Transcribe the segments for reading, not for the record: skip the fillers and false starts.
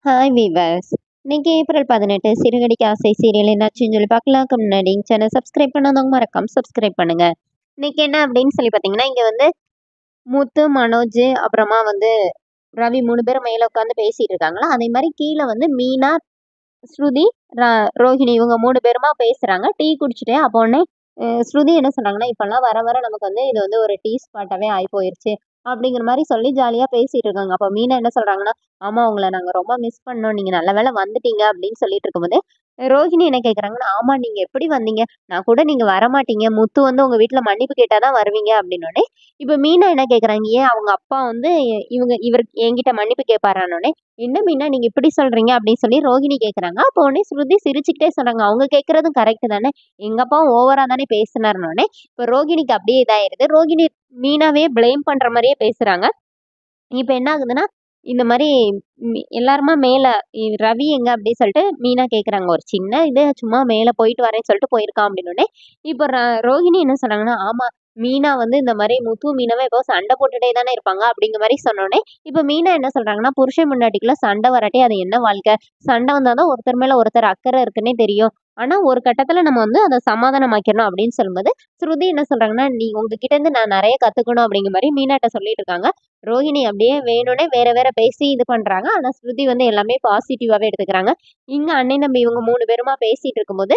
Hi viewers. இன்னைக்கு April 18 சிறுகடிக்கு ஆசை சீரியல் என்னாச்சுன்னு சொல்லி பார்க்கலாம்க்கு முன்னாடி சேனல் சப்ஸ்கிரைப் பண்ணாதவங்க மறக்காம சப்ஸ்கிரைப் பண்ணுங்க. இன்னைக்கு என்ன அப்படின்னு சொல்லி பார்த்தீங்கன்னா, இங்க வந்து முத்து, மனோஜ், அப்புறமா வந்து ரவி 3 பேரும் மேல உட்காந்து பேசிட்டு இருக்காங்களா, அதே மாதிரி கீழே வந்து மீனா, ஸ்ருதி, ரோஹிணி இவங்க 3 பேருமா பேசுறாங்க. டீ குடிச்சிட்டே அப்போ உடனே ஸ்ருதி என்ன சொன்னாங்கன்னா, இப்பெல்லாம் வர வர நமக்கு வந்து இது வந்து ஒரு டீ ஸ்பாட்டாவே ஆகி போயிருச்சு அப்படிங்கிற மாதிரி சொல்லி ஜாலியா பேசிட்டு இருக்காங்க. அப்போ மீனா என்ன சொல்றாங்கன்னா, ஆமா உங்களை நாங்க ரொம்ப மிஸ் பண்ணோம், நீங்க நல்ல வேளை வந்துட்டீங்க அப்படின்னு சொல்லிட்டு இருக்கும்போது ரோஹிணி என்ன கேக்குறாங்கன்னா, ஆமா நீங்க எப்படி வந்தீங்க, நான் கூட நீங்க வரமாட்டீங்க, முத்து வந்து உங்க வீட்டுல மன்னிப்பு கேட்டாதான் வருவீங்க அப்படின்னோடனே இப்ப மீனா என்ன கேக்குறாங்க, ஏன் அவங்க அப்பா வந்து இவர் என்கிட்ட மன்னிப்பு கேட்பாரானோடனே, என்ன மீனா நீங்க இப்படி சொல்றீங்க அப்படின்னு சொல்லி ரோஹிணி கேக்குறாங்க. அப்போ உடனே ஸ்ருதி சிரிச்சுக்கிட்டே சொன்னாங்க, அவங்க கேக்குறதும் கரெக்ட் தானே, எங்க அப்பாவும் ஓவரா தானே பேசினாருனோடனே இப்ப ரோகிணிக்கு அப்படியே இதாயிருது. ரோகிணி மீனாவே பிளேம் பண்ற மாதிரியே பேசுறாங்க. இப்ப என்ன ஆகுதுன்னா, இந்த மாரி எல்லாருமா மேல ரவி எங்க அப்படி சொல்லிட்டு மீனா கேக்குறாங்க. ஒரு சின்ன இது சும்மா மேல போயிட்டு வரேன்னு சொல்லிட்டு போயிருக்கான் அப்படின்னோடனே இப்ப ரோஹிணி என்ன சொன்னாங்கன்னா, ஆமா மீனா வந்து இந்த மாதிரி முத்து மீனாவே இப்போ சண்டை போட்டுட்டே தானே இருப்பாங்க அப்படிங்கிற மாதிரி சொன்னோடனே இப்ப மீனா என்ன சொல்றாங்கன்னா, புருஷன் முன்னாடிக்குள்ள சண்டை வராட்டி அது என்ன வாழ்க்கை, சண்டை வந்தாதான் ஒருத்தர் மேல ஒருத்தர் அக்கறை இருக்குன்னே தெரியும், ஆனா ஒரு கட்டத்துல நம்ம வந்து அதை சமாதானமாக்கிடணும் அப்படின்னு சொல்லும்போது ஸ்ருதி என்ன சொல்றாங்கன்னா, நீ உங்ககிட்ட இருந்து நான் நிறைய கத்துக்கணும் அப்படிங்கிற மாதிரி மீனாட்ட சொல்லிட்டு இருக்காங்க. ரோஹிணி அப்படியே வேணும்னே வேற வேற பேசி இது பண்றாங்க. ஆனா ஸ்ருதி வந்து எல்லாமே பாசிட்டிவாவே எடுத்துக்கிறாங்க. இங்க அண்ணன் தம்பி இவங்க 3 பேருமா பேசிட்டு இருக்கும்போது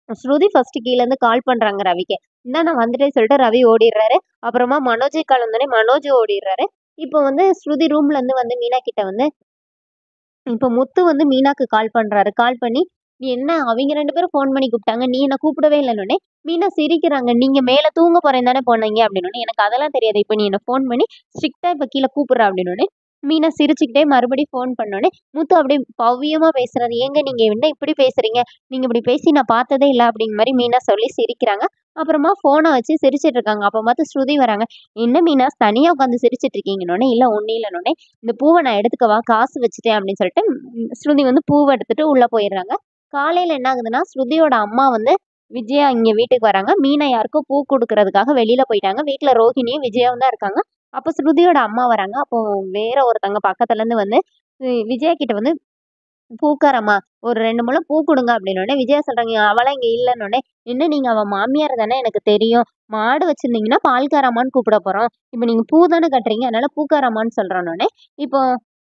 ஸ்ருதி ஃபர்ஸ்ட் கீழ இருந்து கால் பண்றாங்க ரவிக்கு. இந்தா நான் வந்துட்டேன்னு சொல்லிட்டு ரவி ஓடிடுறாரு. அப்புறமா மனோஜ் கால் வந்தோடனே மனோஜ் ஓடிடுறாரு. இப்போ வந்து ஸ்ருதி ரூம்ல இருந்து வந்து மீனா கிட்ட வந்து இப்ப முத்து வந்து மீனாக்கு கால் பண்றாரு. கால் பண்ணி, "நீ என்ன அவிங்க 2 பேரும் ஃபோன் பண்ணி கூப்பிட்டாங்க. நீ என்ன கூப்பிடவே இல்லன்னோனே" மீனா சிரிக்கிறாங்க. "நீங்க மேல தூங்க போறேன்னு தானே போனீங்க" அப்படின்னோனே, "எனக்கு அதெல்லாம் தெரியாது. இப்ப நீ என்ன ஃபோன் பண்ணி ஸ்ட்ரிக்ட்டா இப்ப கீழ கூப்பிடுற" அப்படின்னோனே, மீனா சிரிச்சுக்கிட்டே மறுபடியும் ஃபோன் பண்ணோனே, முத்து அப்படியே பவ்யமா பேசுறாரு. "ஏங்க நீங்க என்ன இப்படி பேசுறீங்க? நீங்க இப்படி பேசி நான் பார்த்ததே இல்ல" அப்படிங்கிற மாரி மீனா சொல்லி சிரிக்கிறாங்க. அப்புறமா ஃபோன வச்சு சிரிச்சுட்டு இருக்காங்க. அப்ப பார்த்து ஸ்ருதி வராங்க. "என்ன மீனா தனியா உட்காந்து சிரிச்சுட்டு இருக்கீங்கன்னோனே" "இல்ல ஒண்ணும் இல்லன்னோனே" இந்த பூவ நான் எடுத்துக்கவா? காசு வச்சுட்டேன் அப்படின்னு சொல்லிட்டு ஸ்ருதி வந்து பூவ எடுத்துட்டு உள்ள போயிடுறாங்க. காலையில என்ன ஆகுதுன்னா, ஸ்ருதியோட அம்மா வந்து விஜயா இங்க வீட்டுக்கு வராங்க. மீனா யாருக்கோ பூ குடுக்குறதுக்காக வெளியில போயிட்டாங்க. வீட்ல ரோஹிணியும், விஜயாவும் தான் இருக்காங்க. அப்ப ஸ்ருதியோட அம்மா வராங்க. அப்போ வேற ஒருத்தவங்க பக்கத்துல இருந்து வந்து விஜயா கிட்ட வந்து பூக்காரம்மா ஒரு 2 முழம் பூ குடுங்க அப்படின்னோனே, விஜயா சொல்றாங்க, அவலாம் இங்க இல்லன்னோனே, என்ன நீங்க அவ மாமியார் தானே எனக்கு தெரியும். மாடு வச்சிருந்தீங்கன்னா பால்காரம்மான்னு கூப்பிட போறோம். இப்ப நீங்க பூ தானே கட்டுறீங்க. அதனால பூக்காரம்மான்னு சொல்றேன்னோனே, இப்போ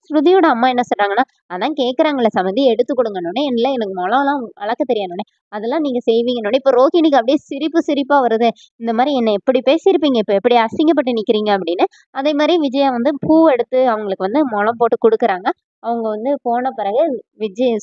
ஸ்ருதியோட அம்மா என்ன சொல்றாங்கன்னா, அதான் கேட்கறாங்கல்ல சம்மந்தி எடுத்து குடுங்கன்னோனே, இல்ல எனக்கு மொளம்லாம் அளக்க தெரியாதுன்னோனே, அதெல்லாம் நீங்க செய்வீங்கன்னோனே, இப்ப ரோகிணிக்கு அப்படியே சிரிப்பு சிரிப்பா வருது. இந்த மாரி என்ன எப்படி பேசியிருப்பீங்க? இப்ப எப்படி அசிங்கப்பட்டு நிக்கிறீங்க அப்படின்னு. அதே மாரி விஜயா வந்து பூ எடுத்து அவங்களுக்கு வந்து மொளம் போட்டு குடுக்குறாங்க. அவங்க வந்து போன பிறகு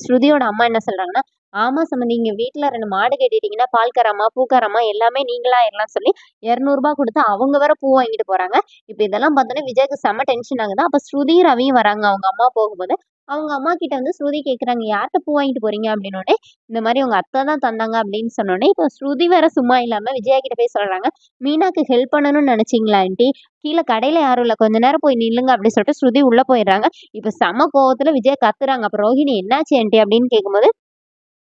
ஸ்ருதியோட அம்மா என்ன சொல்றாங்கன்னா, ஆமா சம்மந்தி இங்க வீட்ல 2 மாடு கட்டிட்டீங்கன்னா, பால்காரம்மா, பூக்காரம்மா எல்லாமே நீங்களா ஆயிரலாம்னு சொல்லி ரூ. 200 குடுத்து அவங்க வேற பூ வாங்கிட்டு போறாங்க. இப்ப இதெல்லாம் பார்த்தோனே விஜய்க்கு செம்ம டென்ஷன் ஆகுது. அப்ப ஸ்ருதி, ரவியும் வராங்க அவங்க அம்மா போகும்போது. அவங்க அம்மா கிட்ட வந்து ஸ்ருதி கேட்குறாங்க, யார்ட்ட பூ வாங்கிட்டு போறீங்க? அப்படின்னோனே, இந்த மாரி உங்க அத்தை தான் தந்தாங்க அப்படின்னு சொன்னோனே, இப்போ ஸ்ருதி வேற சும்மா இல்லாம விஜயா கிட்ட போய் சொல்றாங்க, மீனாக்கு ஹெல்ப் பண்ணணும்னு நினைச்சீங்களா ஆன்ட்டி? கீழ கடையில யாரும் இல்ல. கொஞ்ச நேரம் போய் நில்லுங்க அப்படின்னு சொல்லிட்டு ஸ்ருதி உள்ள போயிடுறாங்க. இப்ப செம கோவத்துல விஜயா கத்துறாங்க. அப்ப ரோஹிணி என்னாச்சு ஆன்ட்டி அப்படின்னு கேட்கும்போது,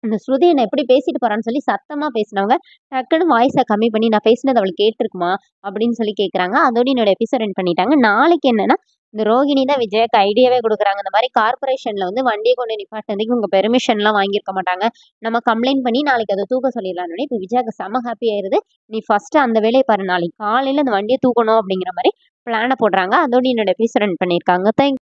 இந்த ஸ்ருதி என்ன எப்படி பேசிட்டு போறான்னு சொல்லி சத்தமா பேசினவங்க, டக்குன்னு வாய்ஸ கம்மி பண்ணி நான் பேசினது அவளுக்கு கேட்டிருக்குமா? அப்படின்னு சொல்லி கேட்குறாங்க. அதோட என்னோட எபிசோட் எண்ட் பண்ணிட்டாங்க. நாளைக்கு என்னன்னா, இந்த ரோகிணி தான் விஜயாக்கு ஐடியாவே குடுக்குறாங்க. இந்த மாரி கார்ப்பரேஷன்ல வந்து வண்டிய கொண்டு நிப்பாட்டுனதுக்கு இவங்க பெர்மிஷன்லாம் வாங்கியிருக்க மாட்டாங்க. நம்ம கம்ப்ளைண்ட் பண்ணி நாளைக்கு அத தூக்க சொல்லிடலாம்னோனே, இப்ப விஜயாக்கு செம ஹாப்பி ஆயிருது. நீ ஃபர்ஸ்ட் அந்த வேலைய பாரு. நாளைக்கு காலையில அந்த வண்டிய தூக்கணும் அப்படிங்கிற மாரி பிளான போடுறாங்க. அதோட என்னோட எபிசோட் எண்ட் பண்ணியிருக்காங்க. தேங்க்